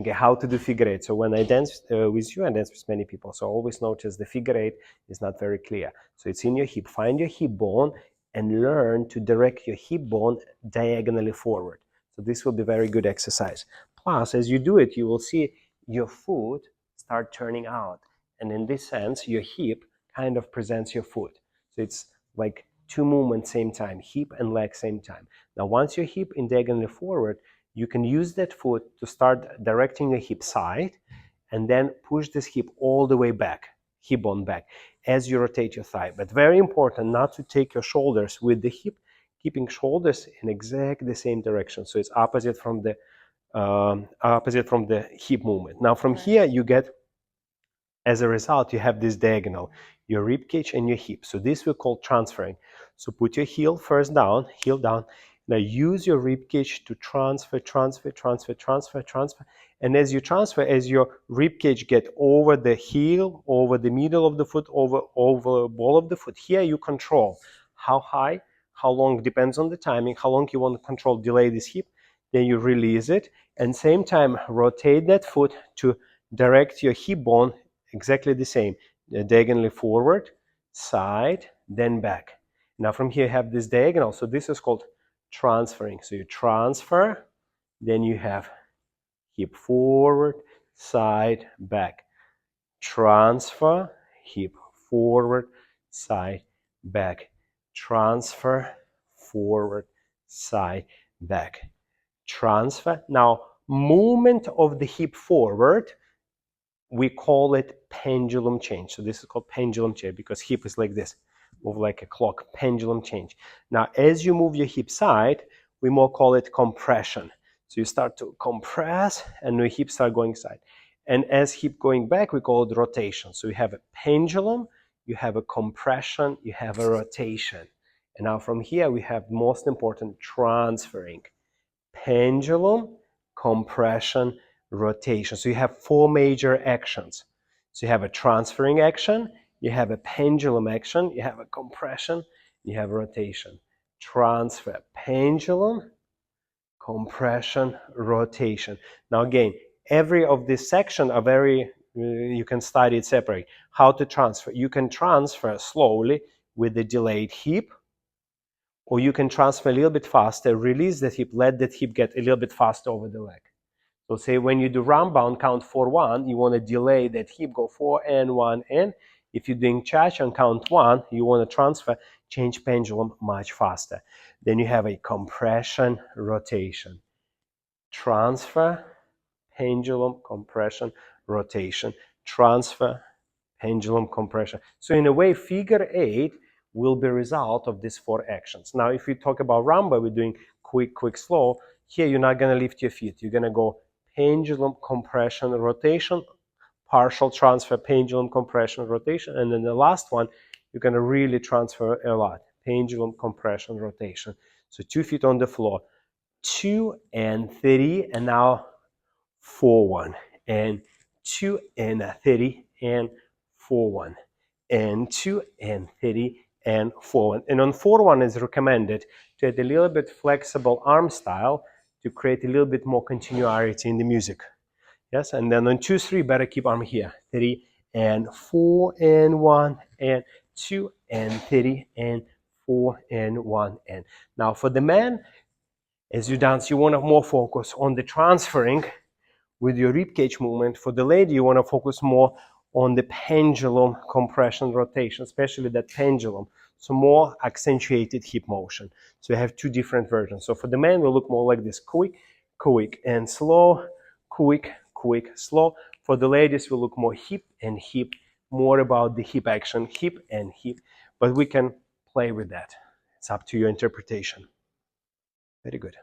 Okay, how to do figure eight. So when I dance with you, I dance with many people. So always notice the figure eight is not very clear. So it's in your hip. Find your hip bone and learn to direct your hip bone diagonally forward. So this will be very good exercise. Plus, as you do it, you will see your foot start turning out. And in this sense, your hip kind of presents your foot. So it's like two movements same time, hip and leg same time. Now, once your hip in diagonally forward, you can use that foot to start directing your hip side and then push this hip all the way back, hip bone back, as you rotate your thigh. But very important not to take your shoulders with the hip, keeping shoulders in exactly the same direction. So it's opposite from the hip movement. Now from here you get, as a result, you have this diagonal, your rib cage and your hip. So this we call transferring. So put your heel first down, heel down. Now use your rib cage to transfer. And as you transfer, as your rib cage get over the heel, over the middle of the foot, over ball of the foot, here you control how high, how long, depends on the timing, how long you want to control, delay this hip. Then you release it, and same time rotate that foot to direct your hip bone exactly the same, diagonally forward, side, then back. Now from here you have this diagonal, so this is called transferring. So you transfer, then you have hip forward, side, back. Transfer, hip forward, side, back. Transfer, forward, side, back. Transfer. Now, movement of the hip forward, we call it pendulum change. So this is called pendulum change because hip is like this, move like a clock, pendulum change. Now, as you move your hip side, we more call it compression. So you start to compress and your hip start going side. And as hip going back, we call it rotation. So you have a pendulum, you have a compression, you have a rotation. And now from here, we have most important transferring. Pendulum, compression, rotation. So you have four major actions. So you have a transferring action, you have a pendulum action, you have a compression, you have a rotation. Transfer, pendulum, compression, rotation. Now again, every of this section are very, you can study it separate. How to transfer? You can transfer slowly with the delayed hip, or you can transfer a little bit faster, release that hip, let that hip get a little bit faster over the leg. So say when you do round bound, count 4-1, you want to delay that hip, go 4 and 1 and. If you're doing cha-cha on count 1, you want to transfer, change pendulum much faster. Then you have a compression, rotation. Transfer, pendulum, compression, rotation. Transfer, pendulum, compression. So in a way, figure eight will be a result of these four actions. Now, if we talk about rumba, we're doing quick, quick, slow. Here, you're not going to lift your feet. You're going to go pendulum, compression, rotation, partial transfer, pendulum, compression, rotation. And then the last one, you're going to really transfer a lot. Pendulum, compression, rotation. So 2 feet on the floor. 2 and 30, and now 4-1. And 2 and 30, and 4-1. And 2 and 30, and 4-1. And on 4-1 is recommended to add a little bit flexible arm style to create a little bit more continuity in the music. Yes, and then on 2-3, better keep arm here. 30 and 4 and 1 and 2 and 30 and 4 and 1 and. Now for the man, as you dance, you want to more focus on the transferring with your ribcage movement. For the lady, you want to focus more on the pendulum compression rotation, especially that pendulum. So more accentuated hip motion. So you have two different versions. So for the man, will look more like this: quick, quick, and slow, quick, quick, slow. For the ladies, will look more hip and hip, more about the hip action, hip and hip. But we can play with that. It's up to your interpretation. Very good.